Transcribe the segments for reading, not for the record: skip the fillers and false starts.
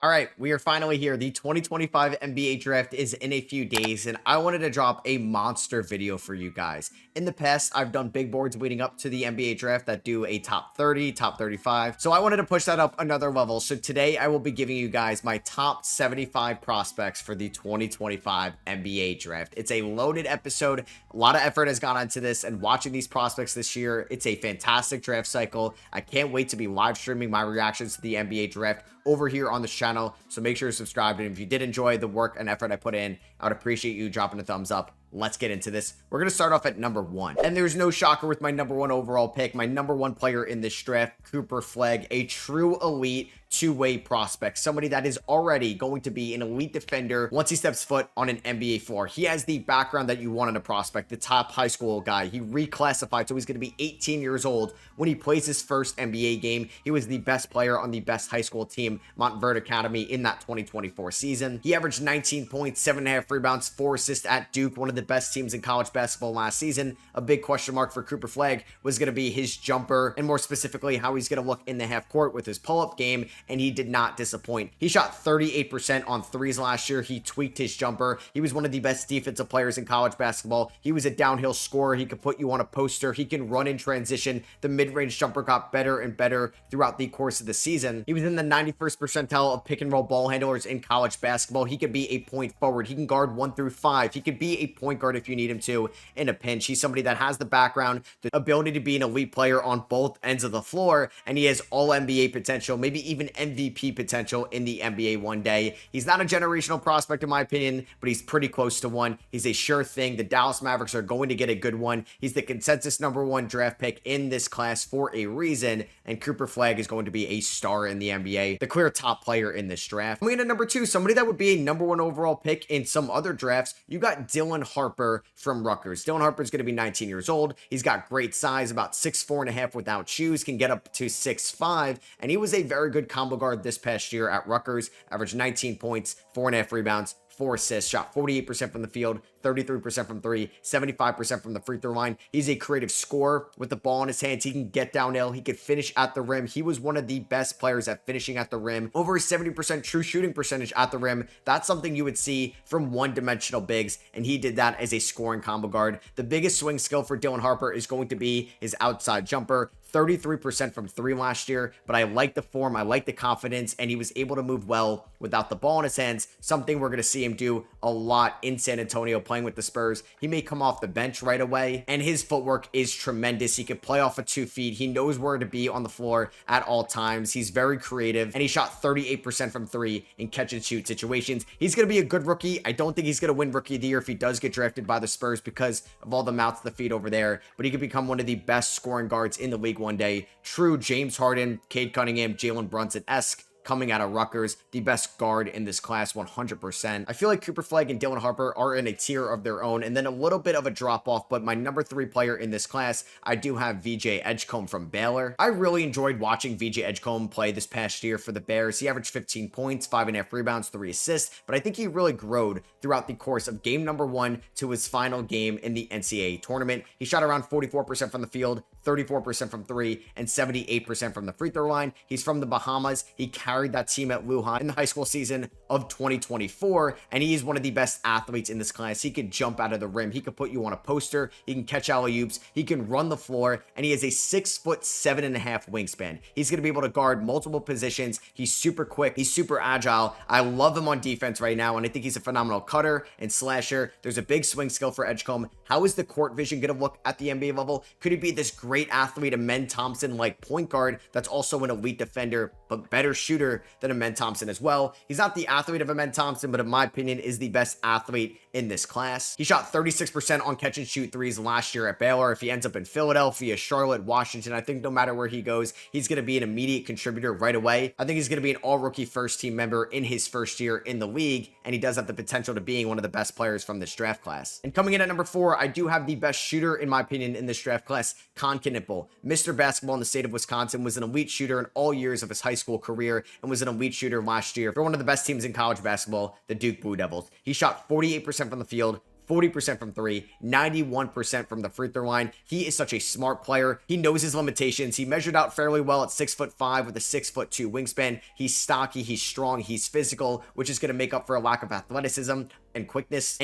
All right, we are finally here. The 2025 NBA draft is in a few days, and I wanted to drop a monster video for you guys. In the past, I've done big boards leading up to the NBA draft that do a top 30, top 35. So I wanted to push that up another level. So today I will be giving you guys my top 75 prospects for the 2025 NBA draft. It's a loaded episode. A lot of effort has gone into this, and watching these prospects this year, it's a fantastic draft cycle. I can't wait to be live streaming my reactions to the NBA draft over here on this channel, so make sure to subscribe. And if you did enjoy the work and effort I put in, I would appreciate you dropping a thumbs up. Let's get into this. We're going to start off at number 1. And there's no shocker with my number 1 overall pick. My number 1 player in this draft, Cooper Flegg, a true elite two-way prospect, somebody that is already going to be an elite defender once he steps foot on an NBA floor. He has the background that you want in a prospect, the top high school guy. He reclassified, so he's going to be 18 years old when he plays his first NBA game. He was the best player on the best high school team, Montverde Academy, in that 2024 season. He averaged 19 points, 7.5 rebounds, 4 assists at Duke, one of the best teams in college basketball last season. A big question mark for Cooper Flegg was going to be his jumper, and more specifically, how he's going to look in the half court with his pull-up game, and he did not disappoint. He shot 38% on threes last year. He tweaked his jumper. He was one of the best defensive players in college basketball. He was a downhill scorer. He could put you on a poster. He can run in transition. The mid-range jumper got better and better throughout the course of the season. He was in the 91st percentile of pick and roll ball handlers in college basketball. He could be a point forward. He can guard 1 through 5. He could be a point guard if you need him to in a pinch. He's somebody that has the background, the ability to be an elite player on both ends of the floor, and he has all NBA potential, maybe even MVP potential in the NBA one day. He's not a generational prospect in my opinion, but he's pretty close to one. He's a sure thing. The Dallas Mavericks are going to get a good one. He's the consensus number 1 draft pick in this class for a reason, and Cooper Flegg is going to be a star in the NBA, the clear top player in this draft. Moving to number 2, somebody that would be a number 1 overall pick in some other drafts, you got Dylan Harper from Rutgers. Dylan Harper is going to be 19 years old. He's got great size, about 6'4.5" without shoes, can get up to 6'5", and he was a very good combo guard this past year at Rutgers. Averaged 19 points, 4.5 rebounds, 4 assists, shot 48% from the field, 33% from 3, 75% from the free throw line. He's a creative scorer with the ball in his hands. He can get downhill. He could finish at the rim. He was one of the best players at finishing at the rim. Over a 70% true shooting percentage at the rim. That's something you would see from one-dimensional bigs, and he did that as a scoring combo guard. The biggest swing skill for Dylan Harper is going to be his outside jumper. 33% from 3 last year, but I like the form, I like the confidence, and he was able to move well without the ball in his hands, something we're going to see him do a lot in San Antonio playing with the Spurs. He may come off the bench right away, and his footwork is tremendous. He can play off of 2 feet. He knows where to be on the floor at all times. He's very creative, and he shot 38% from 3 in catch and shoot situations. He's going to be a good rookie. I don't think he's going to win Rookie of the Year if he does get drafted by the Spurs because of all the mouths to feed over there, but he could become one of the best scoring guards in the league one day. True James Harden, Cade Cunningham, Jalen Brunson-esque coming out of Rutgers, the best guard in this class 100%. I feel like Cooper Flegg and Dylan Harper are in a tier of their own, and then a little bit of a drop off, but my number 3 player in this class, I do have VJ Edgecombe from Baylor. I really enjoyed watching VJ Edgecombe play this past year for the Bears. He averaged 15 points, 5.5 rebounds, 3 assists, but I think he really growed throughout the course of game number 1 to his final game in the NCAA tournament. He shot around 44% from the field, 34% from 3, and 78% from the free throw line. He's from the Bahamas. He carried that team at Lujan in the high school season of 2024, and he is one of the best athletes in this class. He could jump out of the rim. He could put you on a poster. He can catch alley-oops. He can run the floor, and he has a 6'7.5" wingspan. He's going to be able to guard multiple positions. He's super quick. He's super agile. I love him on defense right now, and I think he's a phenomenal cutter and slasher. There's a big swing skill for Edgecombe. How is the court vision going to look at the NBA level? Could he be this great athlete, a Men Thompson-like point guard that's also an elite defender, but better shooter than a Men Thompson as well? He's not the athlete of a Men Thompson, but in my opinion is the best athlete in this class. He shot 36% on catch and shoot threes last year at Baylor. If he ends up in Philadelphia, Charlotte, Washington, I think no matter where he goes, he's going to be an immediate contributor right away. I think he's going to be an all-rookie first-team member in his first year in the league, and he does have the potential to being one of the best players from this draft class. And coming in at number 4, I do have the best shooter, in my opinion, in this draft class, Con Knipple. Mr. Basketball in the state of Wisconsin, was an elite shooter in all years of his high school career, and was an elite shooter last year for one of the best teams in college basketball, the Duke Blue Devils. He shot 48% from the field, 40% from three, 91% from the free throw line. He is such a smart player. He knows his limitations. He measured out fairly well at 6'5" with a 6'2" wingspan. He's stocky, he's strong, he's physical, which is going to make up for a lack of athleticism and quickness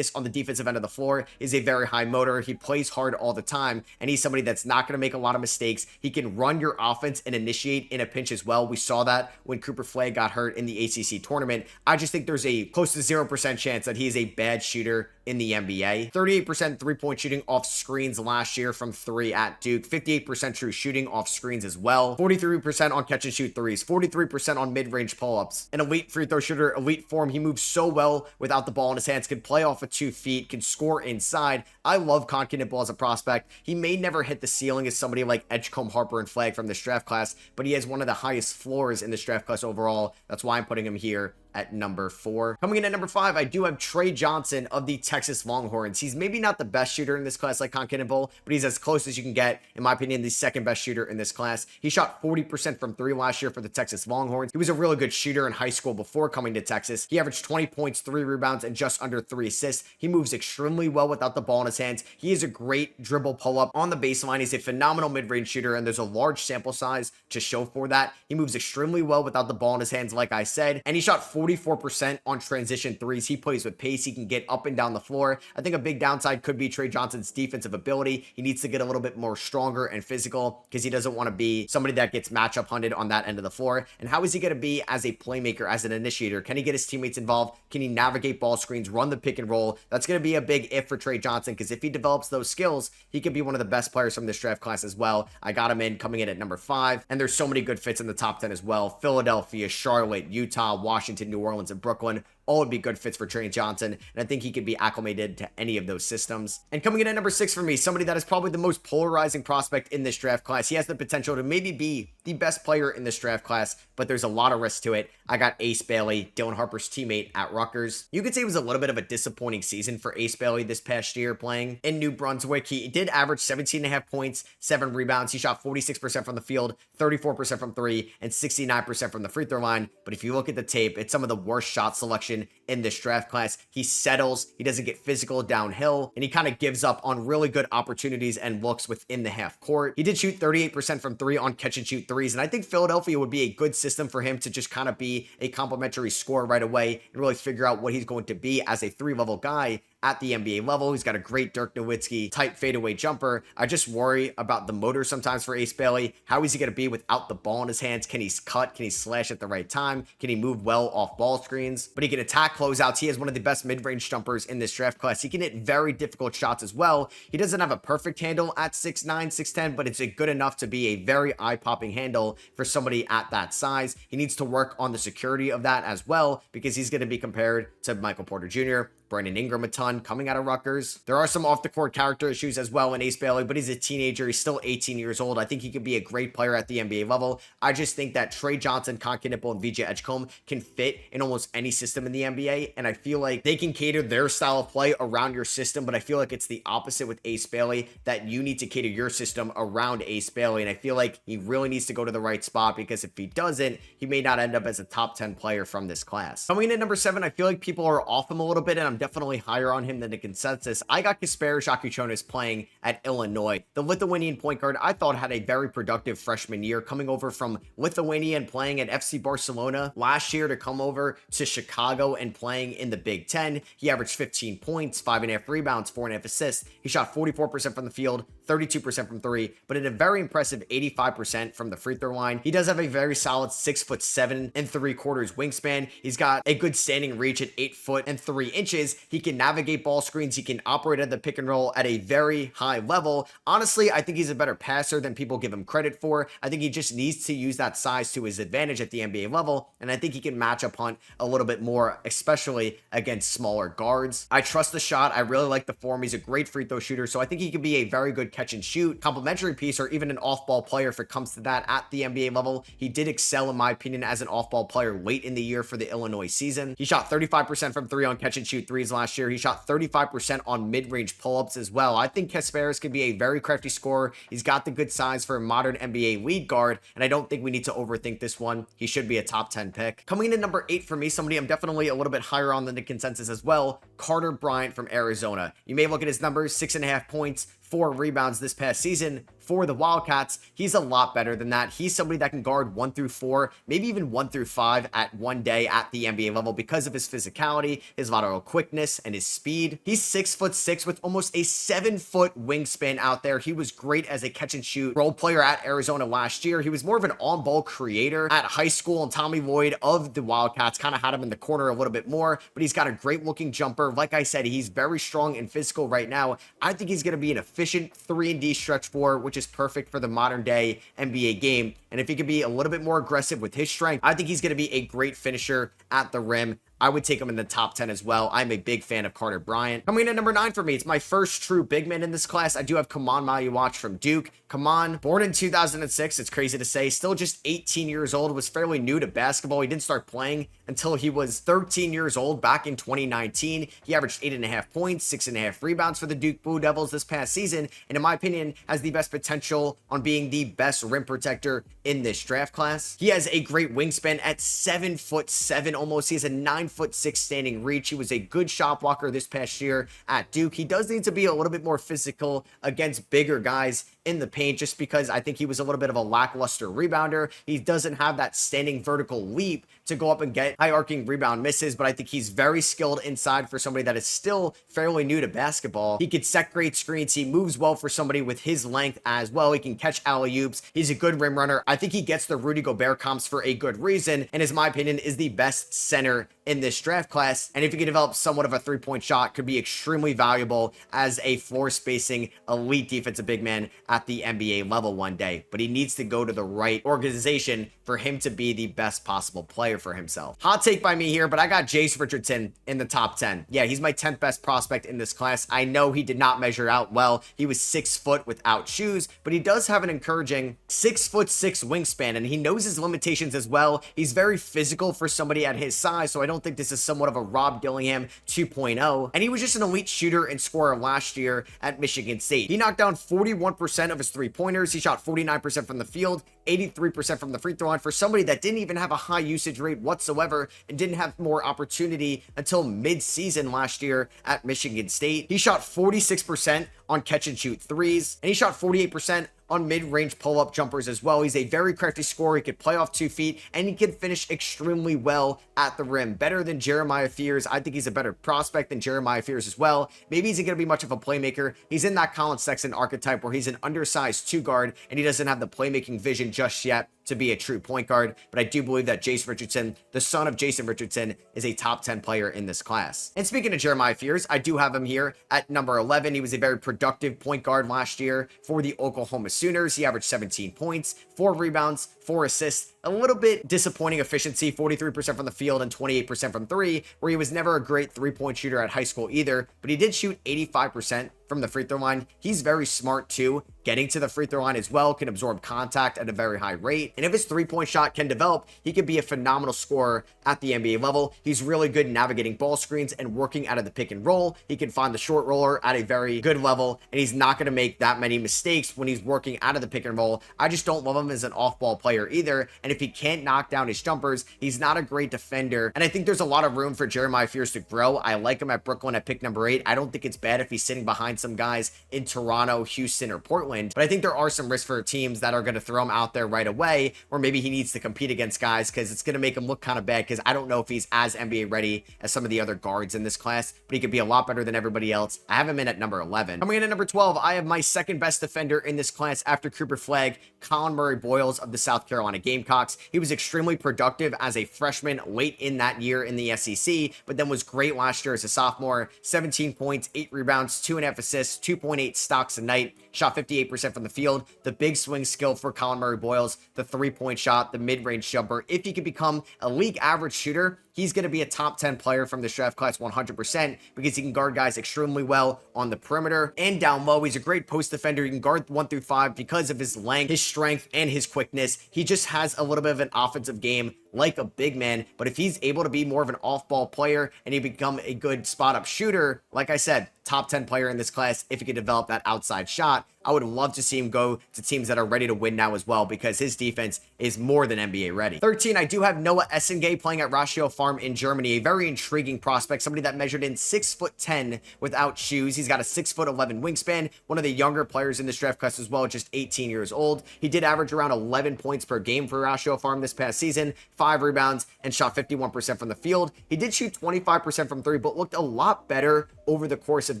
on the defensive end of the floor. Is a very high motor. He plays hard all the time, and he's somebody that's not going to make a lot of mistakes. He can run your offense and initiate in a pinch as well. We saw that when Cooper Flagg got hurt in the ACC tournament. I just think there's a close to 0% chance that he is a bad shooter in the NBA. 38% three-point shooting off screens last year from three at Duke. 58% true shooting off screens as well. 43% on catch and shoot threes. 43% on mid-range pull-ups. An elite free throw shooter, elite form. He moves so well without the ball in his hands. Can play off of 2 feet. Can score inside. I love Conconnipple as a prospect. He may never hit the ceiling as somebody like Edgecombe, Harper, and Flagg from this draft class, but he has one of the highest floors in this draft class overall. That's why I'm putting him here at number 4. Coming in at number 5, I do have Trey Johnson of the Texas Longhorns. He's maybe not the best shooter in this class like Conconnipple, but he's as close as you can get, in my opinion, the second best shooter in this class. He shot 40% from 3 last year for the Texas Longhorns. He was a really good shooter in high school before coming to Texas. He averaged 20 points, 3 rebounds, and just under 3 assists. He moves extremely well without the ball in his hands. He is a great dribble pull-up on the baseline. He's a phenomenal mid-range shooter, and there's a large sample size to show for that. He moves extremely well without the ball in his hands, like I said, and he shot 44% on transition threes. He plays with pace. He can get up and down the floor. I think a big downside could be Trey Johnson's defensive ability. He needs to get a little bit more stronger and physical because he doesn't want to be somebody that gets matchup hunted on that end of the floor. And how is he going to be as a playmaker, as an initiator? Can he get his teammates involved? Can he navigate ball screens, run the pick and roll? That's going to be a big if for Trey Johnson, because if he develops those skills, he could be one of the best players from this draft class as well. I got him coming in at number 5, and there's so many good fits in the top 10 as well. Philadelphia, Charlotte, Utah, Washington, New Orleans, and Brooklyn all would be good fits for Trey Johnson, and I think he could be acclimated to any of those systems. And coming in at number 6 for me, somebody that is probably the most polarizing prospect in this draft class. He has the potential to maybe be the best player in this draft class, but there's a lot of risk to it. I got Ace Bailey, Dylan Harper's teammate at Rutgers. You could say it was a little bit of a disappointing season for Ace Bailey this past year playing in New Brunswick. He did average 17.5 points, 7 rebounds. He shot 46% from the field, 34% from 3, and 69% from the free throw line. But if you look at the tape, it's some of the worst shot selection in this draft class. He settles, he doesn't get physical downhill, and he kind of gives up on really good opportunities and looks within the half court. He did shoot 38% from 3 on catch and shoot threes, and I think Philadelphia would be a good system for him to just kind of be a complimentary scorer right away and really figure out what he's going to be as a 3-level guy at the NBA level. He's got a great Dirk Nowitzki type fadeaway jumper. I just worry about the motor sometimes for Ace Bailey. How is he going to be without the ball in his hands? Can he cut? Can he slash at the right time? Can he move well off ball screens? But he can attack closeouts. He has one of the best mid-range jumpers in this draft class. He can hit very difficult shots as well. He doesn't have a perfect handle at 6'9", 6'10", but it's good enough to be a very eye-popping handle for somebody at that size. He needs to work on the security of that as well, because he's going to be compared to Michael Porter Jr., Brandon Ingram a ton coming out of Rutgers. There are some off-the-court character issues as well in Ace Bailey, but he's a teenager. He's still 18 years old. I think he could be a great player at the NBA level. I just think that Trey Johnson, Conconnipple, and VJ Edgecombe can fit in almost any system in the NBA, and I feel like they can cater their style of play around your system, but I feel like it's the opposite with Ace Bailey, that you need to cater your system around Ace Bailey, and I feel like he really needs to go to the right spot, because if he doesn't, he may not end up as a top 10 player from this class. Coming in at number 7, I feel like people are off him a little bit, and I'm definitely higher on him than the consensus. I got Casper Caspersson playing at Illinois. The Lithuanian point guard I thought had a very productive freshman year, coming over from Lithuania and playing at FC Barcelona last year to come over to Chicago and playing in the Big Ten. He averaged 15 points, 5.5 rebounds, 4.5 assists. He shot 44% from the field, 32% from 3, but at a very impressive 85% from the free throw line. He does have a very solid 6'7" and 3/4 wingspan. He's got a good standing reach at 8 foot and 3 inches. He can navigate ball screens. He can operate at the pick and roll at a very high level. Honestly, I think he's a better passer than people give him credit for. I think he just needs to use that size to his advantage at the NBA level, and I think he can match up hunt a little bit more, especially against smaller guards. I trust the shot. I really like the form. He's a great free throw shooter, so I think he could be a very good catch and shoot complementary piece, or even an off-ball player if it comes to that at the NBA level. He did excel, in my opinion, as an off-ball player late in the year for the Illinois season. He shot 35% from 3 on catch and shoot threes last year. He shot 35% on mid-range pull-ups as well. I think Caspersson could be a very crafty scorer. He's got the good size for a modern NBA lead guard, and I don't think we need to overthink this one. He should be a top 10 pick. Coming in at number 8 for me, somebody I'm definitely a little bit higher on than the consensus as well, Carter Bryant from Arizona. You may look at his numbers, 6.5 points, 4 rebounds this past season for the Wildcats. He's a lot better than that. He's somebody that can guard 1 through 4, maybe even 1 through 5 at one day at the NBA level because of his physicality, his lateral quickness, and his speed. He's 6'6" with almost a 7-foot wingspan out there. He was great as a catch and shoot role player at Arizona last year. He was more of an on-ball creator at high school, and Tommy Lloyd of the Wildcats kind of had him in the corner a little bit more, but he's got a great looking jumper. Like I said, he's very strong and physical right now. I think he's going to be an efficient 3-and-D stretch 4, which is perfect for the modern day NBA game. And if he could be a little bit more aggressive with his strength, I think he's going to be a great finisher at the rim. I would take him in the top 10 as well. I'm a big fan of Carter Bryant. Coming in at number 9 for me, it's my first true big man in this class. I do have Kaman from Duke. Kaman, born in 2006, it's crazy to say, still just 18 years old, was fairly new to basketball. He didn't start playing until he was 13 years old back in 2019. He averaged 8.5 points, 6.5 rebounds for the Duke Blue Devils this past season, and in my opinion, has the best potential on being the best rim protector in this draft class. He has a great wingspan at 7'7" almost. He has a 9'6" standing reach. He was a good shot blocker this past year at Duke. He does need to be a little bit more physical against bigger guys in the paint, just because I think he was a little bit of a lackluster rebounder. He doesn't have that standing vertical leap to go up and get high arcing rebound misses, but I think he's very skilled inside for somebody that is still fairly new to basketball. He can set great screens. He moves well for somebody with his length as well. He can catch alley-oops. He's a good rim runner. I think he gets the Rudy Gobert comps for a good reason, and in my opinion is the best center in this draft class. And if he can develop somewhat of a 3-point shot, could be extremely valuable as a floor spacing elite defensive big man at the NBA level one day. But he needs to go to the right organization for him to be the best possible player for himself. Hot take by me here, but I got Jace Richardson in the top 10. Yeah, he's my 10th best prospect in this class. I know he did not measure out well. He was 6 foot without shoes, but he does have an encouraging 6'6" wingspan, and he knows his limitations as well. He's very physical for somebody at his size, so I don't think this is somewhat of a Rob Dillingham 2.0. And he was just an elite shooter and scorer last year at Michigan State. He knocked down 41% of his 3-pointers. He shot 49% from the field, 83% from the free throw line for somebody that didn't even have a high usage rate whatsoever and didn't have more opportunity until mid-season last year at Michigan State. He shot 46% on catch and shoot threes, and he shot 48% on mid-range pull-up jumpers as well. He's a very crafty scorer. He could play off 2 feet, and he can finish extremely well at the rim. Better than Jeremiah Fears. I think he's a better prospect than Jeremiah Fears as well. Maybe he's not going to be much of a playmaker. He's in that Colin Sexton archetype where he's an undersized 2-guard, and he doesn't have the playmaking vision just yet to be a true point guard. But I do believe that Jace Richardson, the son of Jason Richardson, is a top 10 player in this class. And speaking of Jeremiah Fears, I do have him here at number 11. He was a very productive point guard last year for the Oklahoma Sooners. He averaged 17 points, 4 rebounds, 4 assists, a little bit disappointing efficiency, 43% from the field and 28% from 3, where he was never a great 3-point shooter at high school either, but he did shoot 85% from the free throw line. He's very smart too, getting to the free throw line as well, can absorb contact at a very high rate, and if his 3-point shot can develop, he could be a phenomenal scorer at the NBA level. He's really good navigating ball screens and working out of the pick and roll. He can find the short roller at a very good level, and he's not going to make that many mistakes when he's working out of the pick and roll. I just don't love him as an off-ball player either, and if he can't knock down his jumpers, he's not a great defender, and I think there's a lot of room for Jeremiah Fears to grow. I like him at Brooklyn at pick number 8. I don't think it's bad if he's sitting behind some guys in Toronto, Houston, or Portland, but I think there are some risks for teams that are going to throw him out there right away, or maybe he needs to compete against guys because it's going to make him look kind of bad, because I don't know if he's as NBA ready as some of the other guards in this class, but he could be a lot better than everybody else. I have him in at number 11. Coming in at number 12, I have my second best defender in this class after Cooper Flagg, Colin Murray Boyles of the South Carolina Gamecocks. He was extremely productive as a freshman late in that year in the SEC, but then was great last year as a sophomore. 17 points, 8 rebounds, 2.5 assists, 2.8 stocks a night, shot 58% from the field. The big swing skill for Colin Murray Boyles, the 3-point shot, the mid-range jumper. If he could become a league average shooter, he's going to be a top 10 player from this draft class 100% because he can guard guys extremely well on the perimeter and down low. He's a great post defender. He can guard 1 through 5 because of his length, his strength, and his quickness. He just has a little bit of an offensive game like a big man, but if he's able to be more of an off-ball player and he become a good spot-up shooter, like I said, top 10 player in this class, if he could develop that outside shot, I would love to see him go to teams that are ready to win now as well because his defense is more than NBA ready. 13, I do have Noah Essen playing at Rashir Farm in Germany, a very intriguing prospect, somebody that measured in 6'10" without shoes. He's got a 6'11" wingspan, one of the younger players in this draft class as well, just 18 years old. He did average around 11 points per game for Rashir Farm this past season, 5 rebounds, and shot 51% from the field. He did shoot 25% from 3, but looked a lot better over the course of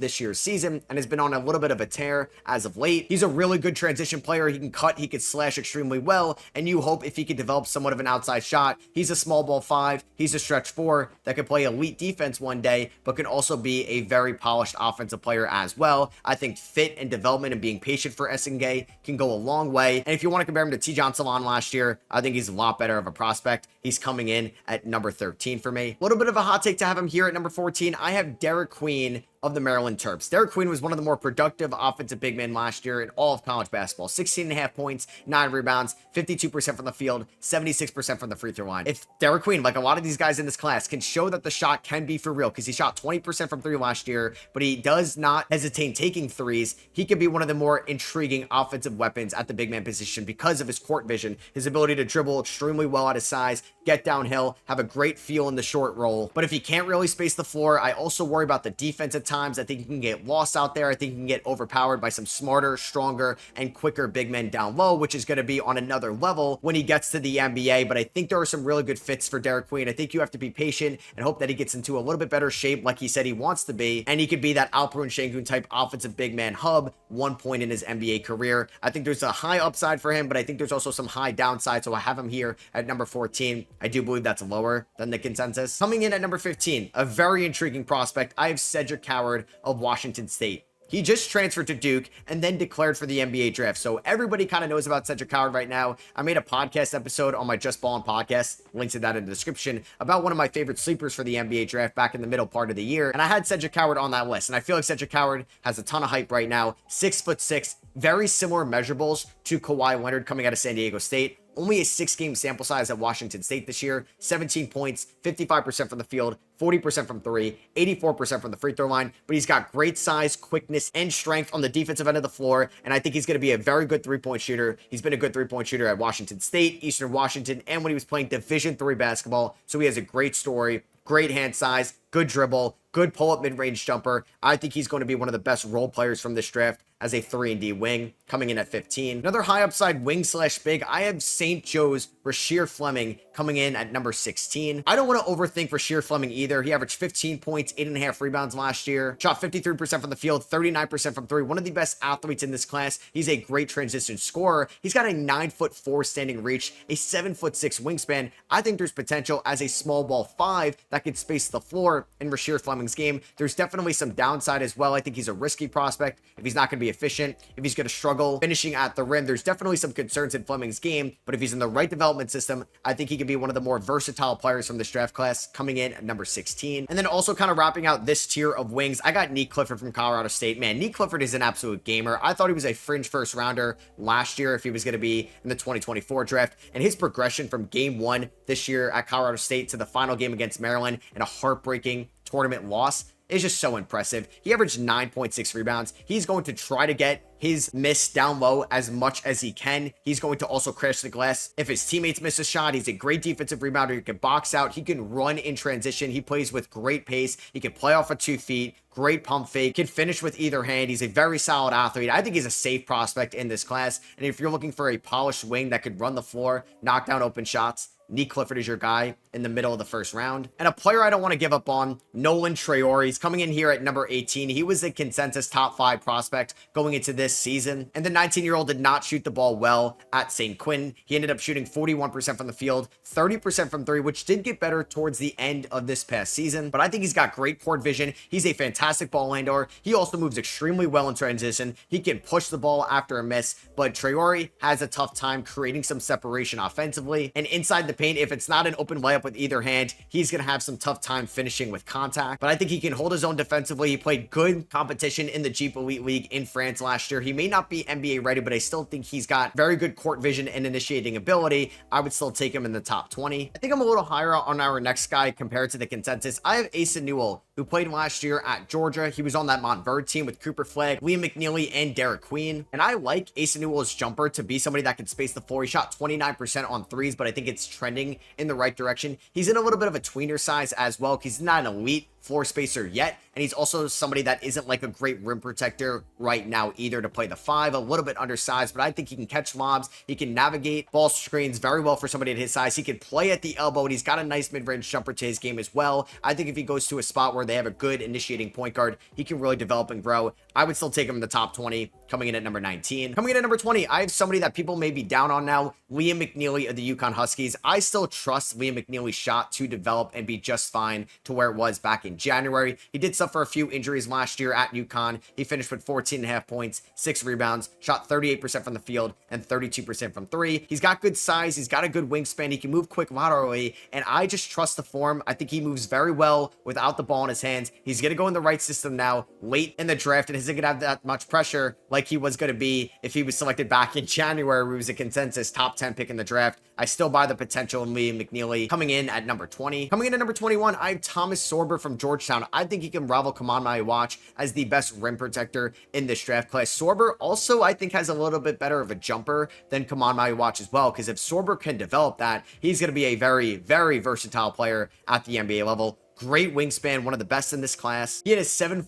this year's season and has been on a little bit of a tear as of late. He's a really good transition player. He can cut, he can slash extremely well, and you hope if he could develop somewhat of an outside shot. He's a small ball 5, he's a stretch 4 that could play elite defense one day, but can also be a very polished offensive player as well. I think fit and development and being patient for Essengay can go a long way, and if you want to compare him to Trey Johnson last year, I think he's a lot better of a prospect. He's coming in at number 13 for me. A little bit of a hot take to have him here at number 14. I have Derek Queen of the Maryland Terps. Derek Queen was one of the more productive offensive big men last year in all of college basketball. 16.5 points, 9 rebounds, 52% from the field, 76% from the free throw line. If Derek Queen, like a lot of these guys in this class, can show that the shot can be for real, because he shot 20% from 3 last year, but he does not hesitate taking threes, he could be one of the more intriguing offensive weapons at the big man position because of his court vision, his ability to dribble extremely well at his size, get downhill, have a great feel in the short roll. But if he can't really space the floor, I also worry about the defense at times. I think he can get lost out there. I think he can get overpowered by some smarter, stronger, and quicker big men down low, which is going to be on another level when he gets to the NBA. But I think there are some really good fits for Derek Queen. I think you have to be patient and hope that he gets into a little bit better shape like he said he wants to be, and he could be that Alperen Şengün type offensive big man hub one point in his NBA career. I think there's a high upside for him, but I think there's also some high downside, so I have him here at number 14. I do believe that's lower than the consensus. Coming in at number 15, a very intriguing prospect, I have Cedric Coward of Washington State. He just transferred to Duke and then declared for the NBA draft. So everybody kind of knows about Cedric Coward right now. I made a podcast episode on my Just Ballin' podcast, links to that in the description, about one of my favorite sleepers for the NBA draft back in the middle part of the year. And I had Cedric Coward on that list. And I feel like Cedric Coward has a ton of hype right now. 6'6", very similar measurables to Kawhi Leonard coming out of San Diego State. Only a 6-game sample size at Washington State this year. 17 points, 55% from the field, 40% from 3, 84% from the free throw line. But he's got great size, quickness, and strength on the defensive end of the floor. And I think he's going to be a very good three-point shooter. He's been a good three-point shooter at Washington State, Eastern Washington, and when he was playing Division III basketball. So he has a great story, great hand size, good dribble, good pull-up mid-range jumper. I think he's going to be one of the best role players from this draft as a 3-and-D wing, coming in at 15. Another high upside wing slash big, I have St. Joe's Rashir Fleming coming in at number 16. I don't want to overthink Rashir Fleming either. He averaged 15 points, 8.5 rebounds last year, shot 53% from the field, 39% from 3. One of the best athletes in this class. He's a great transition scorer. He's got a 9'4" standing reach, a 7'6" wingspan. I think there's potential as a small ball 5 that could space the floor in Rashir Fleming's game. There's definitely some downside as well. I think he's a risky prospect if he's not going to be efficient, if he's going to struggle finishing at the rim. There's definitely some concerns in Fleming's game, but if he's in the right development system, I think he could be one of the more versatile players from this draft class, coming in at number 16. And then also kind of wrapping out this tier of wings, I got Nick Clifford from Colorado State. Man, Nick Clifford is an absolute gamer. I thought he was a fringe first rounder last year if he was going to be in the 2024 draft, and his progression from game 1 this year at Colorado State to the final game against Maryland in a heartbreaking tournament loss is just so impressive. He averaged 9.6 rebounds. He's going to try to get his miss down low as much as he can. He's going to also crash the glass if his teammates miss a shot. He's a great defensive rebounder. He can box out. He can run in transition. He plays with great pace. He can play off of 2 feet. Great pump fake. Can finish with either hand. He's a very solid athlete. I think he's a safe prospect in this class. And if you're looking for a polished wing that could run the floor, knock down open shots, Nick Clifford is your guy in the middle of the first round. And a player I don't want to give up on, Nolan Traylor. He's coming in here at number 18. He was a consensus top 5 prospect going into this this season. And the 19-year-old did not shoot the ball well at St. Quinn. He ended up shooting 41% from the field, 30% from three, which did get better towards the end of this past season. But I think he's got great court vision. He's a fantastic ball handler. He also moves extremely well in transition. He can push the ball after a miss, but Traore has a tough time creating some separation offensively. And inside the paint, if it's not an open layup with either hand, he's going to have some tough time finishing with contact. But I think he can hold his own defensively. He played good competition in the Jeep Elite League in France last year. He may not be NBA ready, but I still think he's got very good court vision and initiating ability. I would still take him in the top 20. I think I'm a little higher on our next guy compared to the consensus. I have Asa Newell, who played last year at Georgia. He was on that Montverde team with Cooper Flagg, Liam McNeely, and Derek Queen. And I like Asa Newell's jumper to be somebody that can space the floor. He shot 29% on threes, but I think it's trending in the right direction. He's in a little bit of a tweener size as well, because he's not an elite floor spacer yet, and he's also somebody that isn't like a great rim protector right now either to play the 5, a little bit undersized, but I think he can catch lobs, he can navigate ball screens very well for somebody at his size, he can play at the elbow, and he's got a nice mid-range jumper to his game as well. I think if he goes to a spot where they have a good initiating point guard, he can really develop and grow. I would still take him in the top 20, coming in at number 19. Coming in at number 20, I have somebody that people may be down on now, Liam McNeely of the UConn Huskies. I still trust Liam McNeely's shot to develop and be just fine to where it was back in January. He did suffer a few injuries last year at UConn. He finished with 14.5 points, 6 rebounds, shot 38% from the field, and 32% from three. He's got good size. He's got a good wingspan. He can move quick laterally, and I just trust the form. I think he moves very well without the ball in his hands. He's going to go in the right system now, late in the draft, and isn't going to have that much pressure like he was going to be if he was selected back in January, where he was a consensus top 10 pick in the draft. I still buy the potential in Liam McNeely. Coming in at number 20. Coming in at number 21, I have Thomas Sorber from Georgetown. I think he can rival Kaman watch as the best rim protector in this draft class. Sorber also, I think, has a little bit better of a jumper than Kaman watch as well, because if Sorber can develop that, he's going to be a very, very versatile player at the NBA level. Great wingspan, one of the best in this class. He had a 7'6"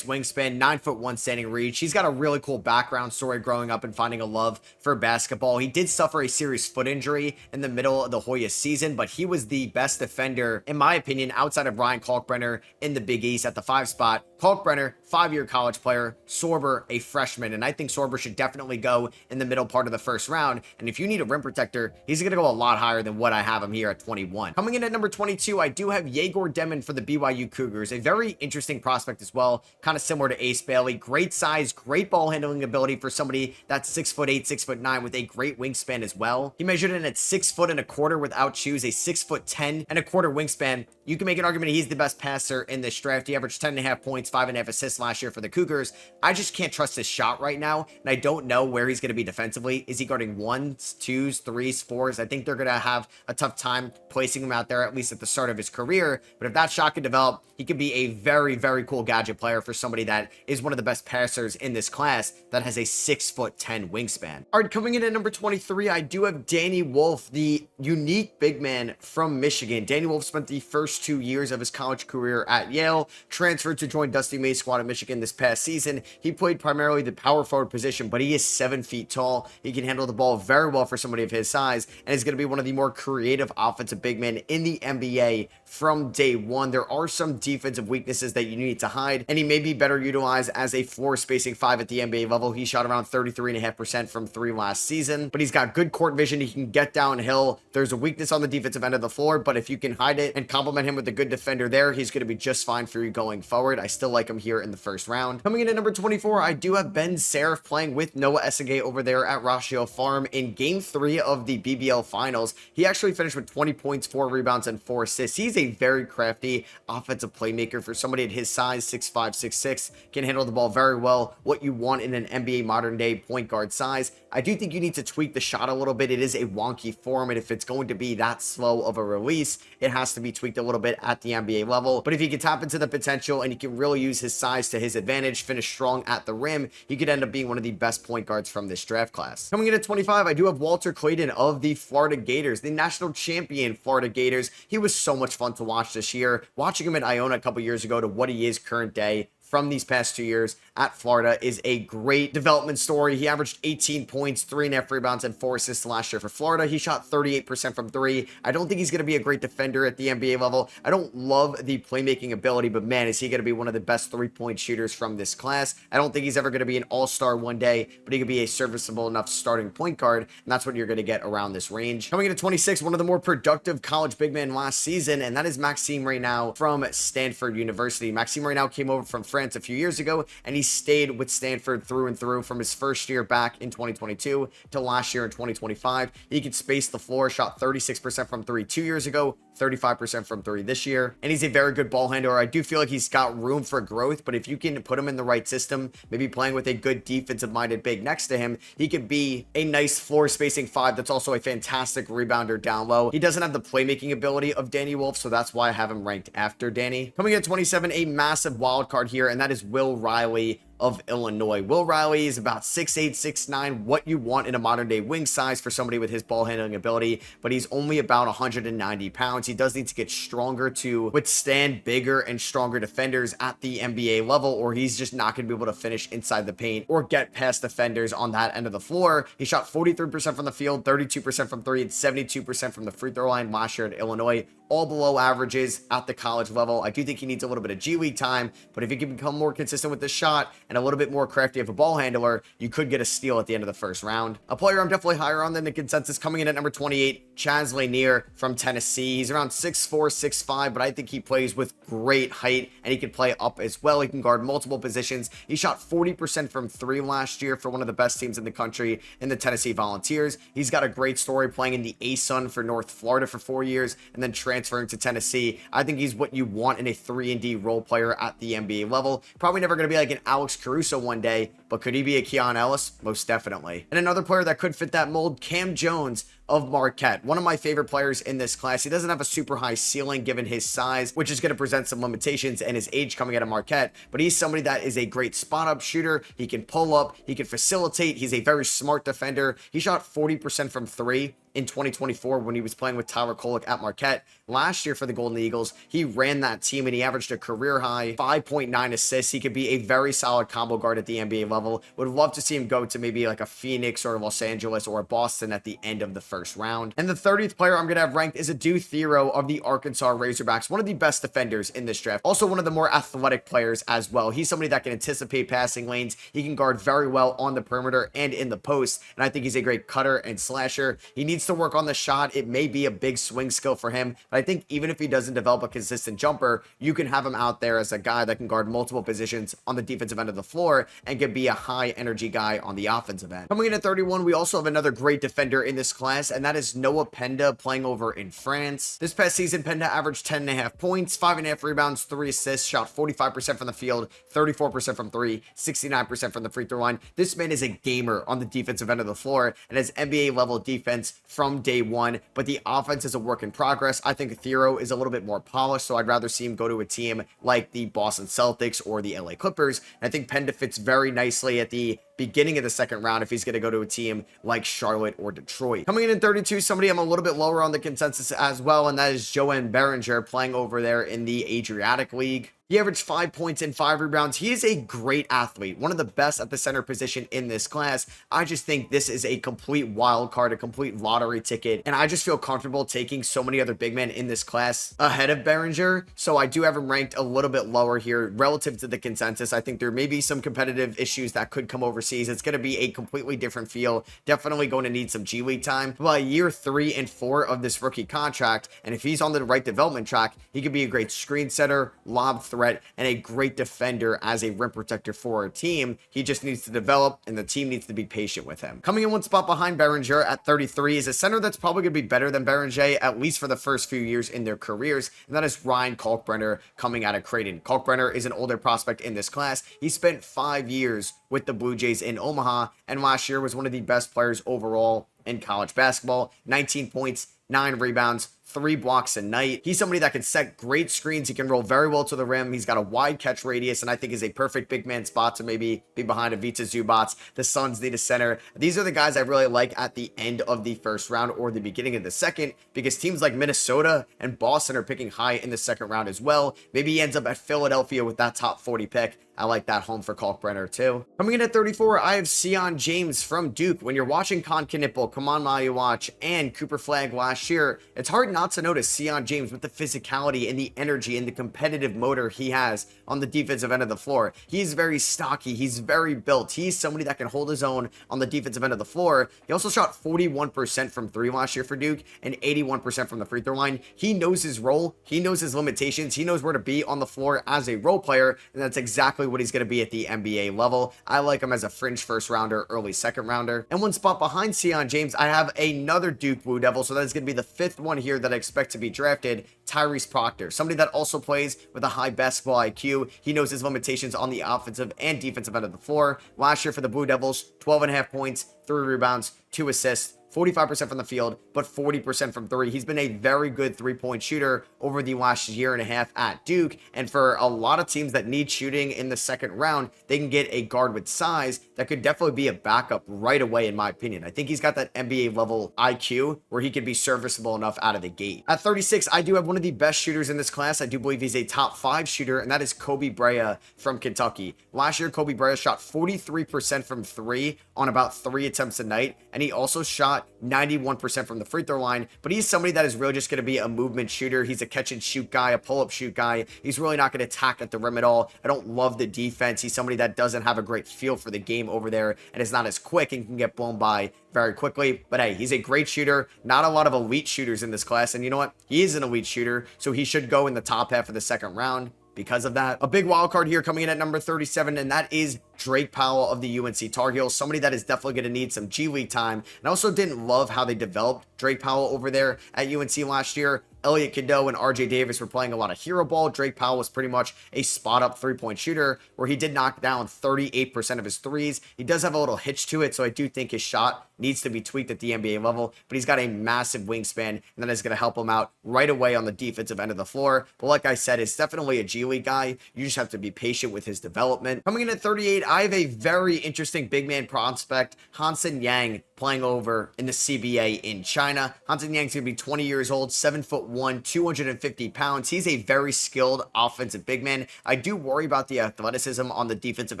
wingspan, 9'1" standing reach. He's got a really cool background story growing up and finding a love for basketball. He did suffer a serious foot injury in the middle of the Hoya season, but he was the best defender, in my opinion, outside of Ryan Kalkbrenner in the Big East at the 5 spot. Kalkbrenner, 5-year college player. Sorber, a freshman, and I think Sorber should definitely go in the middle part of the first round. And if you need a rim protector, he's going to go a lot higher than what I have him here at 21. Coming in at number 22, I do have Yegor Demon for the BYU Cougars, a very interesting prospect as well, kind of similar to Ace Bailey. Great size, great ball handling ability for somebody that's 6'8", 6'9", with a great wingspan as well. He measured in at 6'125" without shoes, a 6'10" and a quarter wingspan. You can make an argument he's the best passer in this draft. He averaged 10.5 points, 5.5 assists last year for the Cougars. I just can't trust his shot right now, and I don't know where he's going to be defensively. Is he guarding 1s, 2s, 3s, 4s? I think they're going to have a tough time placing him out there, at least at the start of his career. But if that shot can develop, he could be a very, very cool gadget player for somebody that is one of the best passers in this class that has a 6'10" wingspan. All right, coming in at number 23, I do have Danny Wolf, the unique big man from Michigan. Danny Wolf spent the first 2 years of his college career at Yale, transferred to join Dusty May's squad at Michigan this past season. He played primarily the power forward position, but he is 7 feet tall. He can handle the ball very well for somebody of his size, and is going to be one of the more creative offensive big men in the NBA from day one. There are some defensive weaknesses that you need to hide, and he may be better utilized as a floor spacing 5 at the NBA level. He shot around 33.5% from 3 last season, but he's got good court vision. He can get downhill. There's a weakness on the defensive end of the floor, but if you can hide it and complement him with a good defender there, he's going to be just fine for you going forward. I still like him here in the first round. Coming in at number 24, I do have Ben Serif playing with Noah Essegay over there at Rashir Farm in Game 3 of the BBL Finals. He actually finished with 20 points, 4 rebounds, and 4 assists. He's a very crafty offensive playmaker for somebody at his size, 6'5", 6'6", can handle the ball very well, what you want in an NBA modern day point guard size. I do think you need to tweak the shot a little bit. It is a wonky form, and if it's going to be that slow of a release, it has to be tweaked a little bit at the NBA level. But if he can tap into the potential and he can really use his size to his advantage, finish strong at the rim, he could end up being one of the best point guards from this draft class. Coming in at 25, I do have Walter Clayton of the Florida Gators, the national champion Florida Gators. He was so much fun to watch this year. Watching him at Iona a couple years ago to what he is current day, from these past 2 years at Florida is a great development story. He averaged 18 points, 3.5 rebounds, and 4 assists last year for Florida. He shot 38% from three. I don't think he's going to be a great defender at the NBA level. I don't love the playmaking ability, but man, is he going to be one of the best three-point shooters from this class. I don't think he's ever going to be an all-star one day, but he could be a serviceable enough starting point guard, and that's what you're going to get around this range. Coming into 26, one of the more productive college big men last season, and that is Maxime Reynal from Stanford University. Maxime Reynal came over from France a few years ago, and he stayed with Stanford through and through from his first year back in 2022 to last year in 2025. He could space the floor, shot 36% from three 2 years ago, 35% from three this year, and he's a very good ball handler. I do feel like he's got room for growth, but if you can put him in the right system, maybe playing with a good defensive-minded big next to him, he could be a nice floor spacing five that's also a fantastic rebounder down low. He doesn't have the playmaking ability of Danny Wolf, so that's why I have him ranked after Danny. Coming in at 27, a massive wild card here, and that is Will Riley of Illinois. Will Riley is about 6'8", 6'9", what you want in a modern day wing size for somebody with his ball handling ability, but he's only about 190 pounds. He does need to get stronger to withstand bigger and stronger defenders at the NBA level, or he's just not going to be able to finish inside the paint or get past defenders on that end of the floor. He shot 43% from the field, 32% from three, and 72% from the free throw line last year at Illinois. All below averages at the college level. I do think he needs a little bit of G League time, but if he can become more consistent with the shot and a little bit more crafty of a ball handler, you could get a steal at the end of the first round. A player I'm definitely higher on than the consensus, coming in at number 28, Chaz Lanier from Tennessee. He's around 6'4", 6'5", but I think he plays with great height, and he can play up as well. He can guard multiple positions. He shot 40% from three last year for one of the best teams in the country in the Tennessee Volunteers. He's got a great story playing in the Essen for North Florida for 4 years, and then transferring to Tennessee. I think he's what you want in a 3-and-D role player at the NBA level. Probably never going to be like an Alex Caruso one day, but could he be a Keon Ellis? Most definitely. And another player that could fit that mold, Cam Jones of Marquette. One of my favorite players in this class. He doesn't have a super high ceiling given his size, which is going to present some limitations, and his age coming out of Marquette, but he's somebody that is a great spot-up shooter. He can pull up, he can facilitate, he's a very smart defender. He shot 40% from three in 2024 when he was playing with Tyler Kolek at Marquette. Last year for the Golden Eagles, he ran that team and he averaged a career high 5.9 assists. He could be a very solid combo guard at the NBA level. Would love to see him go to maybe like a Phoenix or Los Angeles or a Boston at the end of the first round. And the 30th player I'm going to have ranked is Adu Thero of the Arkansas Razorbacks, one of the best defenders in this draft. Also one of the more athletic players as well. He's somebody that can anticipate passing lanes. He can guard very well on the perimeter and in the post, and I think he's a great cutter and slasher. He needs to work on the shot. It may be a big swing skill for him, but I think even if he doesn't develop a consistent jumper, you can have him out there as a guy that can guard multiple positions on the defensive end of the floor and can be a high energy guy on the offensive end. Coming in at 31, we also have another great defender in this class, and that is Noah Penda playing over in France. This past season, Penda averaged 10.5 points, 5.5 rebounds, 3 assists, shot 45% from the field, 34% from three, 69% from the free throw line. This man is a gamer on the defensive end of the floor and has NBA level defense from day one, but the offense is a work in progress. I think Thero is a little bit more polished, so I'd rather see him go to a team like the Boston Celtics or the LA Clippers. And I think Penda fits very nicely at the beginning of the second round if he's going to go to a team like Charlotte or Detroit. Coming in at 32, somebody I'm a little bit lower on the consensus as well, and that is Joan Berenger playing over there in the Adriatic League. He averaged 5 points and 5 rebounds. He is a great athlete, one of the best at the center position in this class. I just think this is a complete wild card, a complete lottery ticket, and I just feel comfortable taking so many other big men in this class ahead of Berenger, so I do have him ranked a little bit lower here relative to the consensus. I think there may be some competitive issues that could come overseas. It's going to be a completely different feel, definitely going to need some G League time. By year 3 and 4 of this rookie contract, and if he's on the right development track, he could be a great screen setter, lob threat, and a great defender as a rim protector for a team. He just needs to develop, and the team needs to be patient with him. Coming in one spot behind Berenger at 33 is a center that's probably going to be better than Berenger, at least for the first few years in their careers, and that is Ryan Kalkbrenner coming out of Creighton. Kalkbrenner is an older prospect in this class. He spent 5 years with the Blue Jays in Omaha, and last year was one of the best players overall in college basketball. 19 points, 9 rebounds, 3 blocks a night. He's somebody that can set great screens. He can roll very well to the rim. He's got a wide catch radius, and I think is a perfect big man spot to maybe be behind Ivica Zubac. The Suns need a center. These are the guys I really like at the end of the first round or the beginning of the second, because teams like Minnesota and Boston are picking high in the second round as well. Maybe he ends up at Philadelphia with that top 40 pick. I like that home for Kalkbrenner too. Coming in at 34, I have Sion James from Duke. When you're watching Con Knipple, Kaman Mayuwatch, and Cooper Flagg last year, it's hard not to notice Sion James with the physicality and the energy and the competitive motor he has on the defensive end of the floor. He's very stocky. He's very built. He's somebody that can hold his own on the defensive end of the floor. He also shot 41% from 3 last year for Duke and 81% from the free throw line. He knows his role. He knows his limitations. He knows where to be on the floor as a role player, and that's exactly what he's going to be at the NBA level. I like him as a fringe first rounder, early second rounder. And one spot behind Sion James, I have another Duke Blue Devil, so that is going to be the 5th one here that I expect to be drafted, Tyrese Proctor. Somebody that also plays with a high basketball IQ. He knows his limitations on the offensive and defensive end of the floor. Last year for the Blue Devils, 12.5 points, 3 rebounds, 2 assists, 45% from the field, but 40% from 3. He's been a very good 3-point shooter over the last year and a half at Duke. And for a lot of teams that need shooting in the second round, they can get a guard with size that could definitely be a backup right away, in my opinion. I think he's got that NBA level IQ where he could be serviceable enough out of the gate. At 36, I do have one of the best shooters in this class. I do believe he's a top 5 shooter, and that is Kobe Brea from Kentucky. Last year, Kobe Brea shot 43% from 3 on about 3 attempts a night, and he also shot 91% from the free throw line, but he's somebody that is really just going to be a movement shooter. He's a catch and shoot guy, a pull-up shoot guy. He's really not going to attack at the rim at all. I don't love the defense. He's somebody that doesn't have a great feel for the game over there and is not as quick and can get blown by very quickly. But hey, he's a great shooter. Not a lot of elite shooters in this class, and you know what? He is an elite shooter, so he should go in the top half of the second round. Because of that, a big wild card here coming in at number 37, and that is Drake Powell of the UNC Tar Heels, somebody that is definitely going to need some G League time. And I also didn't love how they developed Drake Powell over there at UNC last year. Elliot Cadeau and RJ Davis were playing a lot of hero ball. Drake Powell was pretty much a spot-up 3-point shooter where he did knock down 38% of his threes. He does have a little hitch to it, so I do think his shot needs to be tweaked at the NBA level, but he's got a massive wingspan, and that is going to help him out right away on the defensive end of the floor. But like I said, it's definitely a G League guy. You just have to be patient with his development. Coming in at 38, I have a very interesting big man prospect, Hansen Yang, playing over in the CBA in China. Hansen Yang's going to be 20 years old, 7'1", 250 pounds. He's a very skilled offensive big man. I do worry about the athleticism on the defensive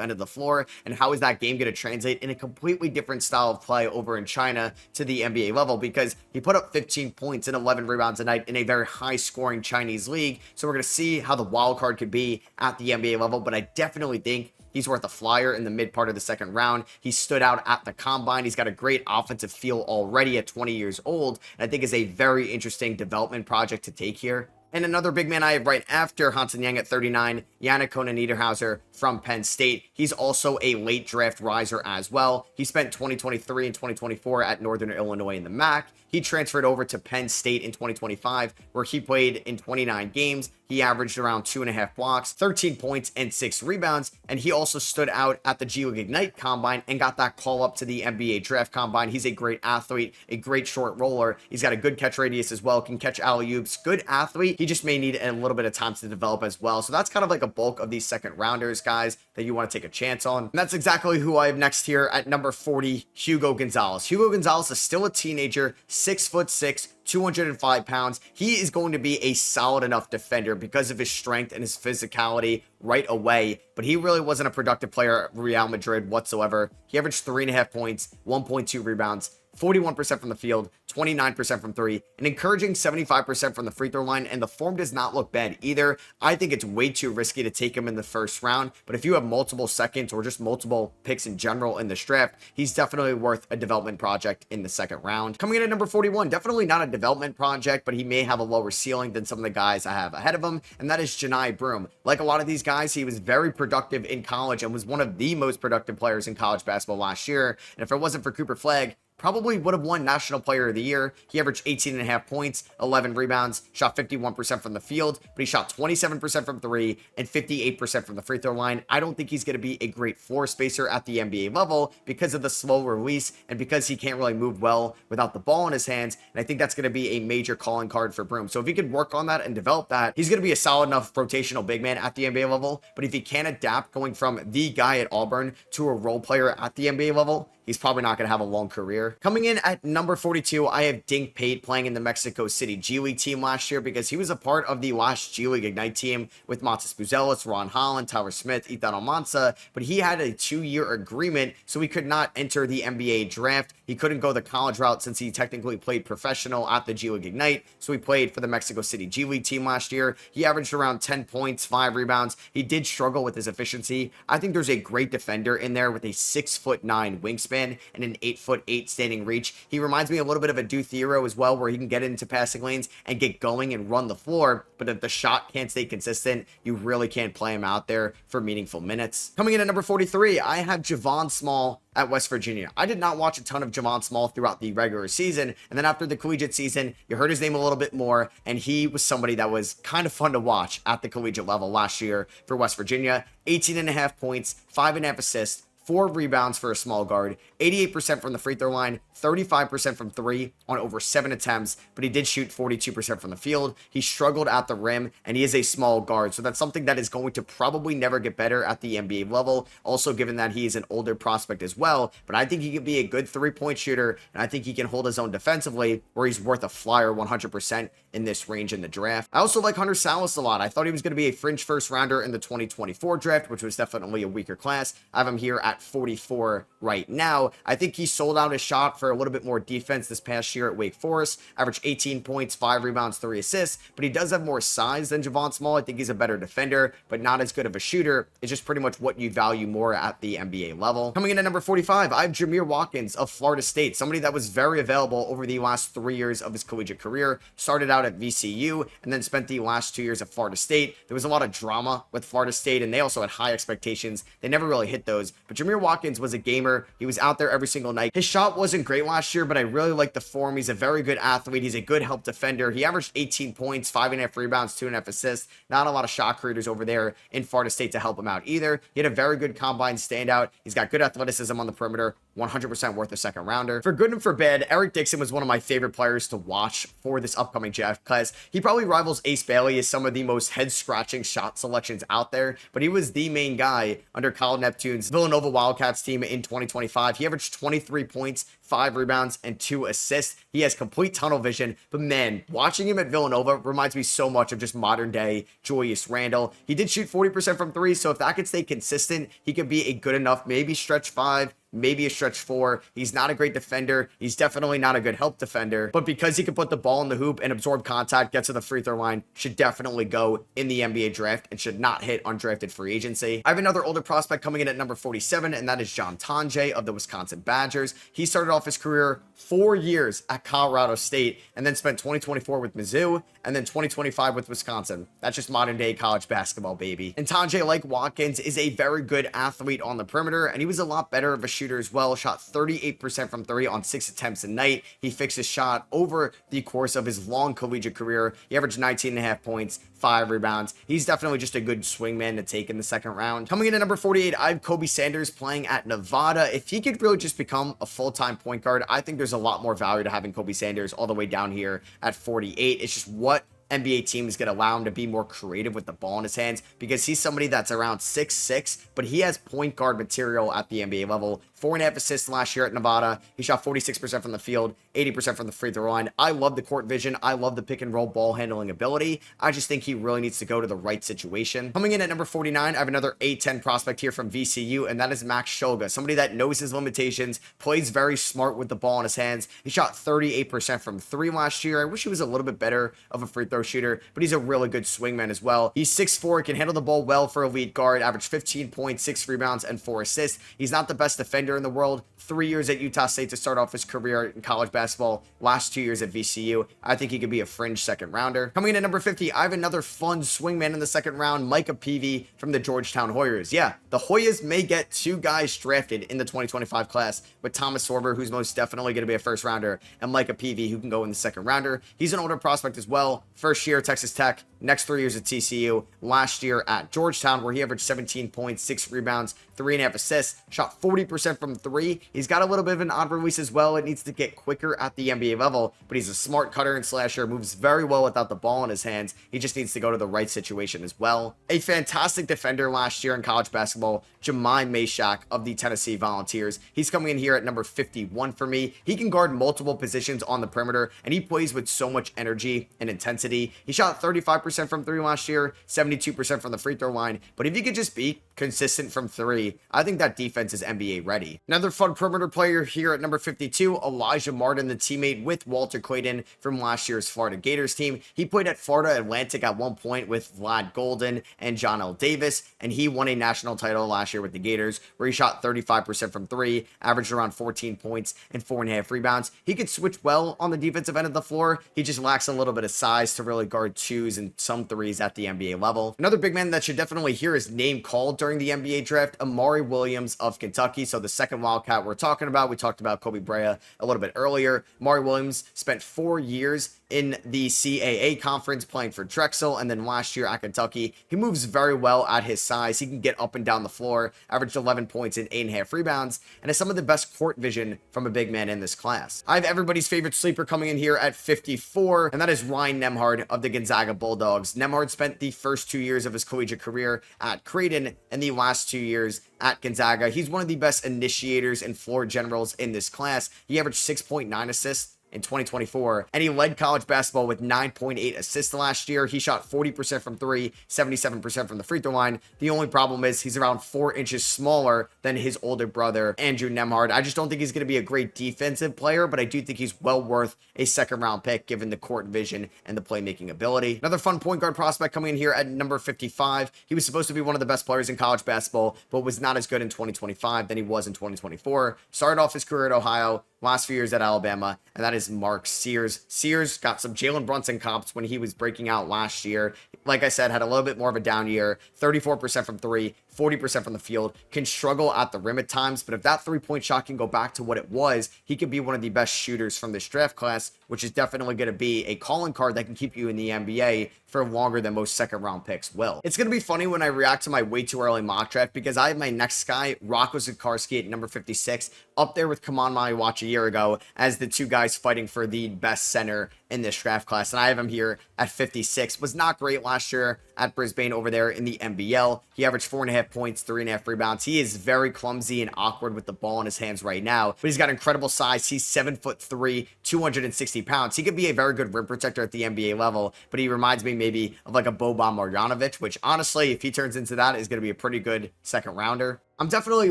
end of the floor, and how is that game going to translate in a completely different style of play over in China to the NBA level, because he put up 15 points and 11 rebounds a night in a very high-scoring Chinese league. So we're going to see how the wild card could be at the NBA level, but I definitely think he's worth a flyer in the mid part of the second round. He stood out at the combine. He's got a great offensive feel already at 20 years old, and I think is a very interesting development project to take here. And another big man I have right after Hansen Yang at 39, Yannick Konan-Niederhauser from Penn State. He's also a late draft riser as well. He spent 2023 and 2024 at Northern Illinois in the MAC. He transferred over to Penn State in 2025, where he played in 29 games. He averaged around 2.5 blocks, 13 points, and 6 rebounds. And he also stood out at the G League Ignite Combine and got that call up to the NBA Draft Combine. He's a great athlete, a great short roller. He's got a good catch radius as well, can catch alley-oops. Good athlete. He just may need a little bit of time to develop as well. So that's kind of like a bulk of these second rounders, guys, that you want to take a chance on. And that's exactly who I have next here at number 40, Hugo Gonzalez. Hugo Gonzalez is still a teenager, 6'6", 205 pounds. He is going to be a solid enough defender because of his strength and his physicality right away, but he really wasn't a productive player at Real Madrid whatsoever. He averaged 3.5 points, 1.2 rebounds, 41% from the field, 29% from 3, an encouraging 75% from the free throw line, and the form does not look bad either. I think it's way too risky to take him in the first round, but if you have multiple seconds or just multiple picks in general in this draft, he's definitely worth a development project in the second round. Coming in at number 41, definitely not a development project, but he may have a lower ceiling than some of the guys I have ahead of him, and that is Janai Broom. Like a lot of these guys, he was very productive in college and was one of the most productive players in college basketball last year, and if it wasn't for Cooper Flagg, probably would have won National Player of the Year. He averaged 18.5 points, 11 rebounds, shot 51% from the field, but he shot 27% from three and 58% from the free throw line. I don't think he's going to be a great floor spacer at the NBA level because of the slow release and because he can't really move well without the ball in his hands. And I think that's going to be a major calling card for Broome. So if he could work on that and develop that, he's going to be a solid enough rotational big man at the NBA level. But if he can't adapt going from the guy at Auburn to a role player at the NBA level, he's probably not going to have a long career. Coming in at number 42, I have Dink Pate playing in the Mexico City G League team last year because he was a part of the last G League Ignite team with Matas Buzelis, Ron Holland, Tyler Smith, Ethan Almanza, but he had a 2-year agreement, so he could not enter the NBA draft. He couldn't go the college route since he technically played professional at the G League Ignite, so he played for the Mexico City G League team last year. He averaged around 10 points, 5 rebounds. He did struggle with his efficiency. I think there's a great defender in there with a 6'9" wingspan and an 8'8" standing reach. He reminds me a little bit of a Duthero as well, where he can get into passing lanes and get going and run the floor, but if the shot can't stay consistent, you really can't play him out there for meaningful minutes. Coming in at number 43, I have Javon Small at West Virginia. I did not watch a ton of Javon Small throughout the regular season, and then after the collegiate season, you heard his name a little bit more, and he was somebody that was kind of fun to watch at the collegiate level last year for West Virginia. 18.5 points, 5.5 assists, 4 rebounds for a small guard, 88% from the free throw line, 35% from three on over 7 attempts, but he did shoot 42% from the field. He struggled at the rim, and he is a small guard, so that's something that is going to probably never get better at the NBA level, also given that he is an older prospect as well, but I think he could be a good 3-point shooter, and I think he can hold his own defensively, where he's worth a flyer 100% in this range in the draft. I also like Hunter Salas a lot. I thought he was going to be a fringe first rounder in the 2024 draft, which was definitely a weaker class. I have him here at 44 right now. I think he sold out his shot for a little bit more defense this past year at Wake Forest. Averaged 18 points, 5 rebounds, 3 assists, but he does have more size than Javon Small. I think he's a better defender, but not as good of a shooter. It's just pretty much what you value more at the NBA level. Coming in at number 45, I have Jir Watkins of Florida State, somebody that was very available over the last 3 years of his collegiate career. Started out at VCU and then spent the last 2 years at Florida State. There was a lot of drama with Florida State, and they also had high expectations. They never really hit those, but Jir Watkins was a gamer. He was out there every single night. His shot wasn't great last year, but I really like the form. He's a very good athlete. He's a good help defender. He averaged 18 points, 5.5 rebounds, 2.5 assists. Not a lot of shot creators over there in Florida State to help him out either. He had a very good combine standout. He's got good athleticism on the perimeter. 100% worth a second rounder. For good and for bad, Eric Dixon was one of my favorite players to watch for this upcoming draft because he probably rivals Ace Bailey as some of the most head-scratching shot selections out there, but he was the main guy under Colin Neptune's Villanova Wildcats team in 2025. He averaged 23 points, 5 rebounds, and 2 assists. He has complete tunnel vision, but man, watching him at Villanova reminds me so much of just modern day Julius Randle. He did shoot 40% from 3, so if that could stay consistent, he could be a good enough, maybe stretch 5, maybe a stretch 4. He's not a great defender. He's definitely not a good help defender, but because he can put the ball in the hoop and absorb contact, get to the free throw line, should definitely go in the NBA draft and should not hit undrafted free agency. I have another older prospect coming in at number 47, and that is John Tonje of the Wisconsin Badgers. He started off his career 4 years at Colorado State and then spent 2024 with Mizzou and then 2025 with Wisconsin. That's just modern day college basketball, baby. And Tonje, like Watkins, is a very good athlete on the perimeter, and he was a lot better of a shooter as well. Shot 38% from 3 on 6 attempts a night. He fixed his shot over the course of his long collegiate career. He averaged 19.5 points, 5 rebounds. He's definitely just a good swingman to take in the second round. Coming in at number 48, I have Kobe Sanders playing at Nevada. If he could really just become a full-time point guard, I think there's a lot more value to having Kobe Sanders all the way down here at 48. It's just what NBA team is going to allow him to be more creative with the ball in his hands because he's somebody that's around 6'6", but he has point guard material at the NBA level. 4.5 assists last year at Nevada. He shot 46% from the field, 80% from the free throw line. I love the court vision. I love the pick and roll ball handling ability. I just think he really needs to go to the right situation. Coming in at number 49, I have another A10 prospect here from VCU, and that is Max Schulga, somebody that knows his limitations, plays very smart with the ball in his hands. He shot 38% from 3 last year. I wish he was a little bit better of a free throw shooter, but he's a really good swingman as well. He's 6'4", can handle the ball well for a lead guard, averaged 15 points, 6 rebounds, and 4 assists. He's not the best defender in the world. 3 years at Utah State to start off his career in college basketball. basketball, last 2 years at VCU. I think he could be a fringe second rounder. Coming in at number 50, I have another fun swingman in the second round, Micah Peavy from the Georgetown Hoyas. Yeah, the Hoyas may get 2 guys drafted in the 2025 class, with Thomas Sorber, who's most definitely going to be a first rounder, and Micah Peavy, who can go in the second rounder. He's an older prospect as well. First year, Texas Tech, next 3 years at TCU, last year at Georgetown, where he averaged 17 points, 6 rebounds, 3.5 assists, shot 40% from 3. He's got a little bit of an odd release as well. It needs to get quicker at the NBA level, but he's a smart cutter and slasher, moves very well without the ball in his hands. He just needs to go to the right situation as well. A fantastic defender last year in college basketball, Jemai Mashak of the Tennessee Volunteers. He's coming in here at number 51 for me. He can guard multiple positions on the perimeter, and he plays with so much energy and intensity. He shot 35% from 3 last year, 72% from the free throw line, but if you could just be consistent from 3, I think that defense is NBA ready. Another fun perimeter player here at number 52, Elijah Martin, the teammate with Walter Clayton from last year's Florida Gators team. He played at Florida Atlantic at one point with Vlad Golden and John L. Davis, and he won a national title last year with the Gators, where he shot 35% from 3, averaged around 14 points and 4.5 rebounds. He could switch well on the defensive end of the floor. He just lacks a little bit of size to really guard 2s and some 3s at the NBA level. Another big man that should definitely hear his name called during the NBA draft, Amari Williams of Kentucky. So the second Wildcat we're talking about, we talked about Kobe Bryant a little bit earlier. Amari Williams spent 4 years in the CAA conference playing for Drexel, and then last year at Kentucky. He moves very well at his size. He can get up and down the floor, averaged 11 points and 8.5 rebounds, and has some of the best court vision from a big man in this class. I have everybody's favorite sleeper coming in here at 54, and that is Ryan Nembhard of the Gonzaga Bulldogs. Nembhard spent the first 2 years of his collegiate career at Creighton and the last 2 years at Gonzaga. He's one of the best initiators and floor generals in this class. He averaged 6.9 assists in 2024, and he led college basketball with 9.8 assists last year. He shot 40% from 3, 77% from the free throw line. The only problem is he's around 4 inches smaller than his older brother, Andrew Nembhard. I just don't think he's going to be a great defensive player, but I do think he's well worth a second round pick given the court vision and the playmaking ability. Another fun point guard prospect coming in here at number 55. He was supposed to be one of the best players in college basketball, but was not as good in 2025 than he was in 2024. Started off his career at Ohio, last few years at Alabama, and that is Mark Sears. Sears got some Jalen Brunson comps when he was breaking out last year. Like I said, had a little bit more of a down year, 34% from 3, 40% from the field, can struggle at the rim at times, but if that 3-point shot can go back to what it was, he could be one of the best shooters from this draft class, which is definitely going to be a calling card that can keep you in the NBA for longer than most second round picks will. It's going to be funny when I react to my way too early mock draft, because I have my next guy, Roco Zakarsski, at number 56, up there with Kaman a year ago as the 2 guys fighting for the best center in this draft class, and I have him here at 56. Was not great last year at Brisbane over there in the NBL. He averaged 4.5 points, 3.5 rebounds. He is very clumsy and awkward with the ball in his hands right now, but he's got incredible size. He's 7'3", 260 pounds. He could be a very good rim protector at the NBA level, but he reminds me maybe of like a Boban Marjanovic, which honestly, if he turns into that, is going to be a pretty good second rounder. I'm definitely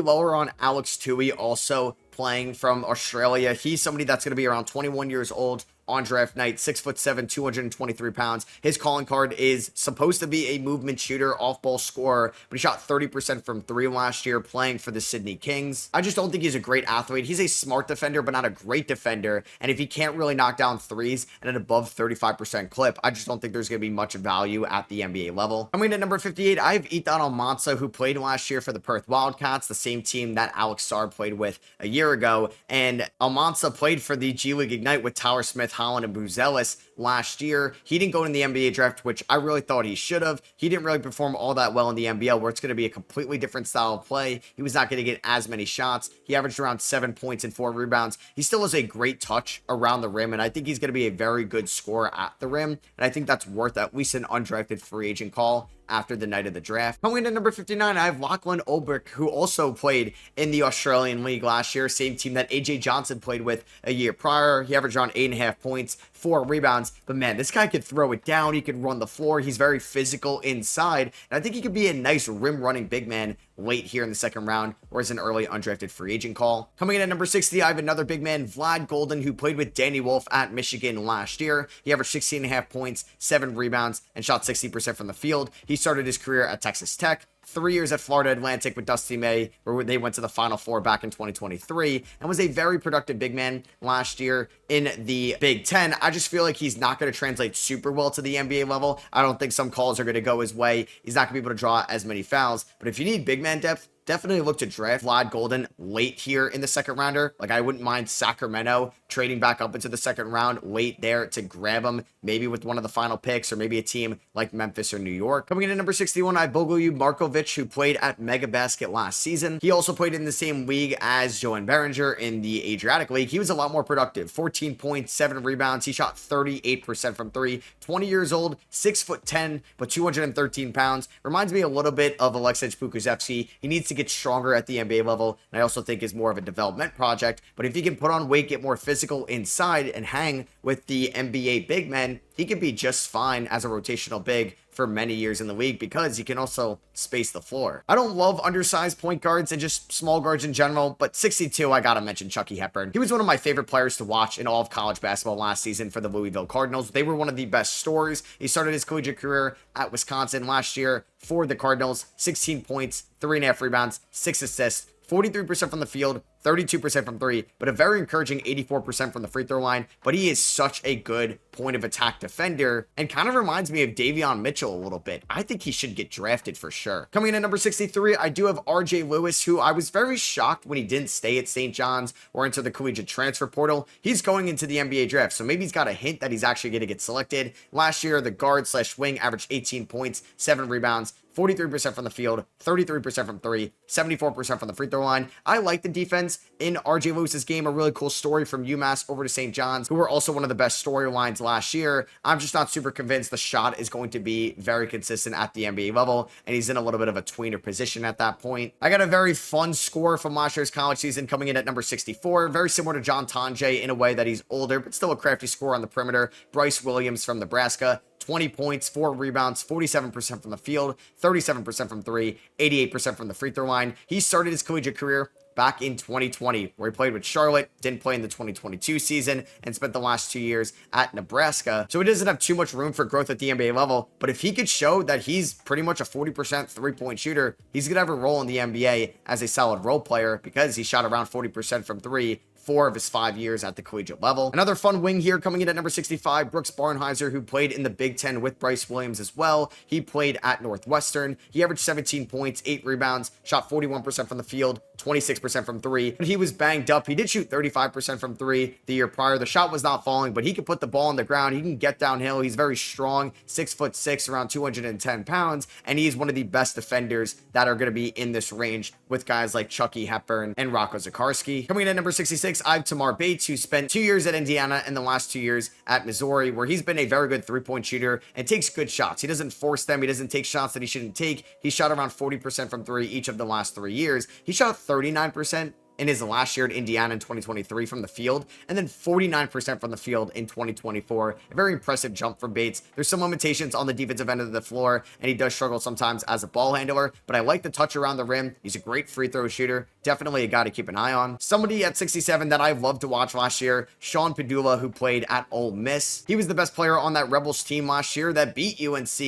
lower on Alex Tui, also playing from Australia. He's somebody that's going to be around 21 years old on draft night, 6'7", 223 pounds. His calling card is supposed to be a movement shooter, off-ball scorer, but he shot 30% from 3 last year playing for the Sydney Kings. I just don't think he's a great athlete. He's a smart defender, but not a great defender, and if he can't really knock down 3s at an above 35% clip, I just don't think there's going to be much value at the NBA level. Coming in at number 58, I have Ethan Almansa, who played last year for the Perth Wildcats, the same team that Alex Sarr played with a year ago, and Almansa played for the G League Ignite with Tower Smith, Holland, and Buzelis last year. He didn't go in the NBA draft, which I really thought he should have. He didn't really perform all that well in the NBL, where it's going to be a completely different style of play. He was not going to get as many shots. He averaged around 7 points and 4 rebounds. He still has a great touch around the rim, and I think he's going to be a very good scorer at the rim, and I think that's worth at least an undrafted free agent call after the night of the draft. Coming in at number 59, I have Lachlan Olbrich, who also played in the Australian League last year, same team that AJ Johnson played with a year prior. He averaged around 8.5 points, 4 rebounds, but man, this guy could throw it down. He could run the floor. He's very physical inside, and I think he could be a nice rim running big man late here in the second round, or as an early undrafted free agent call. Coming in at number 60, I have another big man, Vlad Golden, who played with Danny Wolf at Michigan last year. He averaged 16.5 points, 7 rebounds, and shot 60% from the field. He started his career at Texas Tech, 3 years at Florida Atlantic with Dusty May, where they went to the Final Four back in 2023, and was a very productive big man last year in the Big Ten. I just feel like he's not going to translate super well to the NBA level. I don't think some calls are going to go his way. He's not going to be able to draw as many fouls, but if you need big man depth, definitely look to draft Vlad Golden late here in the second rounder. Like, I wouldn't mind Sacramento trading back up into the second round late there to grab him, maybe with one of the final picks, or maybe a team like Memphis or New York. Coming in at number 61, I have Bogolyub Markovic, who played at Mega Basket last season. He also played in the same league as Joan Berenger in the Adriatic League. He was a lot more productive, 14 points, 7 rebounds. He shot 38% from three, 20 years old, 6'10", but 213 pounds. Reminds me a little bit of Aleksej Pokusevski. He needs to get stronger at the NBA level, and I also think is more of a development project. But if he can put on weight, get more physical inside, and hang with the NBA big men, he could be just fine as a rotational big for many years in the league, because he can also space the floor. I don't love undersized point guards and just small guards in general, but 62, I gotta mention Chucky Heppern. He was one of my favorite players to watch in all of college basketball last season for the Louisville Cardinals. They were one of the best stories. He started his collegiate career at Wisconsin last year for the Cardinals. 16 points, 3.5 rebounds, 6 assists, 43% from the field, 32% from three, but a very encouraging 84% from the free throw line. But he is such a good point of attack defender, and kind of reminds me of Davion Mitchell a little bit. I think he should get drafted for sure. Coming in at number 63, I do have RJ Lewis, who I was very shocked when he didn't stay at St. John's or enter the collegiate transfer portal. He's going into the NBA draft, so maybe he's got a hint that he's actually going to get selected. Last year, the guard/wing averaged 18 points, 7 rebounds, 43% from the field, 33% from three, 74% from the free throw line. I like the defense in RJ Lewis's game. A really cool story from UMass over to St. John's, who were also one of the best storylines last year. I'm just not super convinced the shot is going to be very consistent at the NBA level, and he's in a little bit of a tweener position at that point. I got a very fun score from last year's college season coming in at number 64, very similar to John Tonje in a way that he's older, but still a crafty score on the perimeter. Bryce Williams from Nebraska. 20 points, 4 rebounds, 47% from the field, 37% from three, 88% from the free throw line. He started his collegiate career back in 2020, where he played with Charlotte, didn't play in the 2022 season, and spent the last 2 years at Nebraska. So he doesn't have too much room for growth at the NBA level, but if he could show that he's pretty much a 40% three-point shooter, he's going to have a role in the NBA as a solid role player, because he shot around 40% from three 4 of his 5 years at the collegiate level. Another fun wing here coming in at number 65, Brooks Barnheiser, who played in the Big Ten with Bryce Williams as well. He played at Northwestern. He averaged 17 points, 8 rebounds, shot 41% from the field, 26% from three. But he was banged up. He did shoot 35% from three the year prior. The shot was not falling, but he can put the ball on the ground. He can get downhill. He's very strong, 6'6", around 210 pounds, and he's one of the best defenders that are going to be in this range with guys like Chucky Heppern and Roco Zakarsski. Coming in at number 66, I have Tamar Bates, who spent 2 years at Indiana and the last 2 years at Missouri, where he's been a very good three-point shooter and takes good shots. He doesn't force them. He doesn't take shots that he shouldn't take. He shot around 40% from three each of the last 3 years. He shot 39% in his last year at Indiana in 2023 from the field, and then 49% from the field in 2024. A very impressive jump from Bates. There's some limitations on the defensive end of the floor, and he does struggle sometimes as a ball handler, but I like the touch around the rim. He's a great free throw shooter. Definitely a guy to keep an eye on. Somebody at 67 that I loved to watch last year, Shawn Padulla, who played at Ole Miss. He was the best player on that Rebels team last year that beat UNC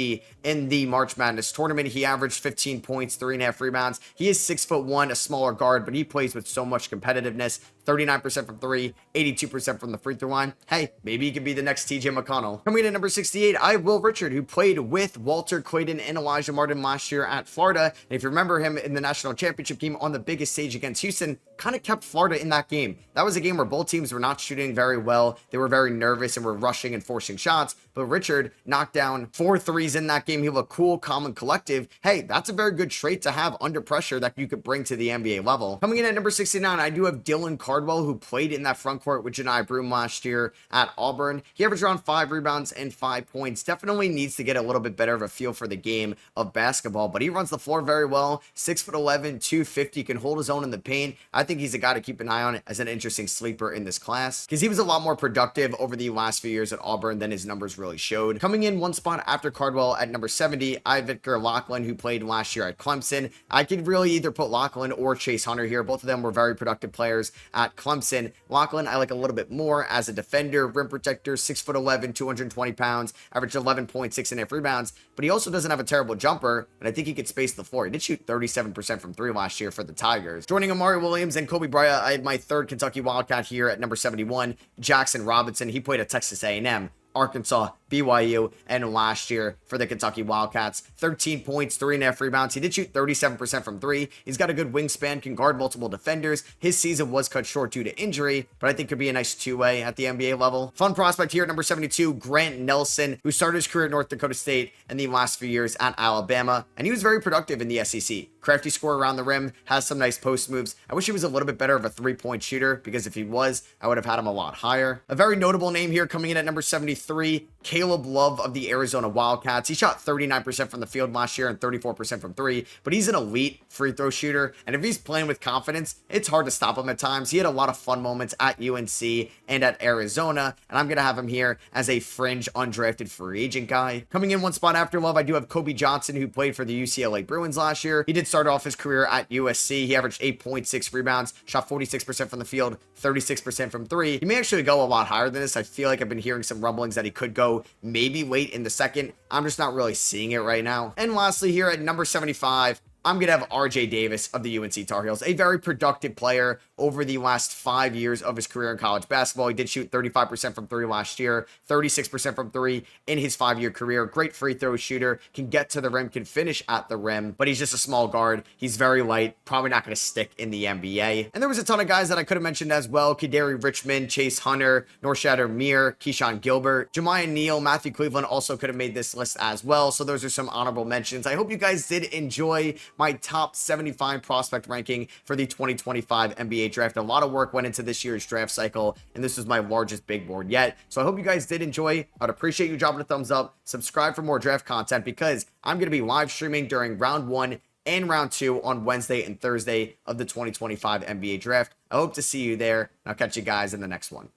in the March Madness tournament. He averaged 15 points, 3.5 rebounds. He is 6'1", a smaller guard, but he plays with so much competitiveness. 39% from three, 82% from the free throw line. Hey, maybe he could be the next TJ McConnell. Coming in at number 68, I have Will Richard, who played with Walter Clayton and Elijah Martin last year at Florida. And if you remember him in the national championship game on the biggest stage against Houston, kind of kept Florida in that game. That was a game where both teams were not shooting very well. They were very nervous and were rushing and forcing shots, but Richard knocked down 4 threes in that game. He looked cool, calm, and collective. Hey, that's a very good trait to have under pressure that you could bring to the NBA level. Coming in at number 69, I do have Dylan Cardwell, who played in that front court with Janai Broom last year at Auburn. He averaged around 5 rebounds and 5 points. Definitely needs to get a little bit better of a feel for the game of basketball, but he runs the floor very well. 6'11", 250, can hold his own in the paint. I think he's a guy to keep an eye on as an interesting sleeper in this class, because he was a lot more productive over the last few years at Auburn than his numbers really showed. Coming in one spot after Cardwell at number 70, Ivar Lachland, who played last year at Clemson. I could really either put Lachland or Chase Hunter here. Both of them were very productive players at Clemson. Lachland, I like a little bit more as a defender, rim protector, 6'11", 220 pounds, averaged 11.6 rebounds, but he also doesn't have a terrible jumper, and I think he could space the floor. He did shoot 37% from 3 last year for the Tigers. Joining Amari Williams and Kobe Bryant, I had my third Kentucky Wildcat here at number 71, Jackson Robinson. He played at Texas A&M, Arkansas, BYU, and last year for the Kentucky Wildcats. 13 points, 3.5 rebounds. He did shoot 37% from 3. He's got a good wingspan, can guard multiple defenders. His season was cut short due to injury, but I think could be a nice two-way at the NBA level. Fun prospect here at number 72, Grant Nelson, who started his career at North Dakota State and the last few years at Alabama, and he was very productive in the SEC. Crafty scorer around the rim, has some nice post moves. I wish he was a little bit better of a three-point shooter, because if he was, I would have had him a lot higher. A very notable name here coming in at number 73, Caleb Love of the Arizona Wildcats. He shot 39% from the field last year and 34% from 3, but he's an elite free throw shooter, and if he's playing with confidence, it's hard to stop him at times. He had a lot of fun moments at UNC and at Arizona, and I'm going to have him here as a fringe undrafted free agent guy. Coming in one spot after Love, I do have Kobe Johnson, who played for the UCLA Bruins last year. He did start off his career at USC. He averaged 8.6 rebounds, shot 46% from the field, 36% from 3. He may actually go a lot higher than this. I feel like I've been hearing some rumblings that he could go maybe late in the second. I'm just not really seeing it right now. And lastly, here at number 75, I'm going to have RJ Davis of the UNC Tar Heels, a very productive player over the last 5 years of his career in college basketball. He did shoot 35% from 3 last year, 36% from 3 in his 5-year career. Great free throw shooter, can get to the rim, can finish at the rim, but he's just a small guard. He's very light, probably not going to stick in the NBA. And there was a ton of guys that I could have mentioned as well. Kadari Richmond, Chase Hunter, Norshader Mir, Keyshawn Gilbert, Jemiah Neal, Matthew Cleveland also could have made this list as well. So those are some honorable mentions. I hope you guys did enjoy my top 75 prospect ranking for the 2025 NBA draft. A lot of work went into this year's draft cycle, and this was my largest big board yet. So I hope you guys did enjoy. I'd appreciate you dropping a thumbs up, subscribe for more draft content, because I'm going to be live streaming during round 1 and round 2 on Wednesday and Thursday of the 2025 NBA draft. I hope to see you there, and I'll catch you guys in the next one.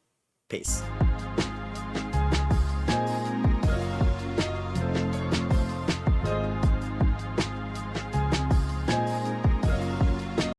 Peace.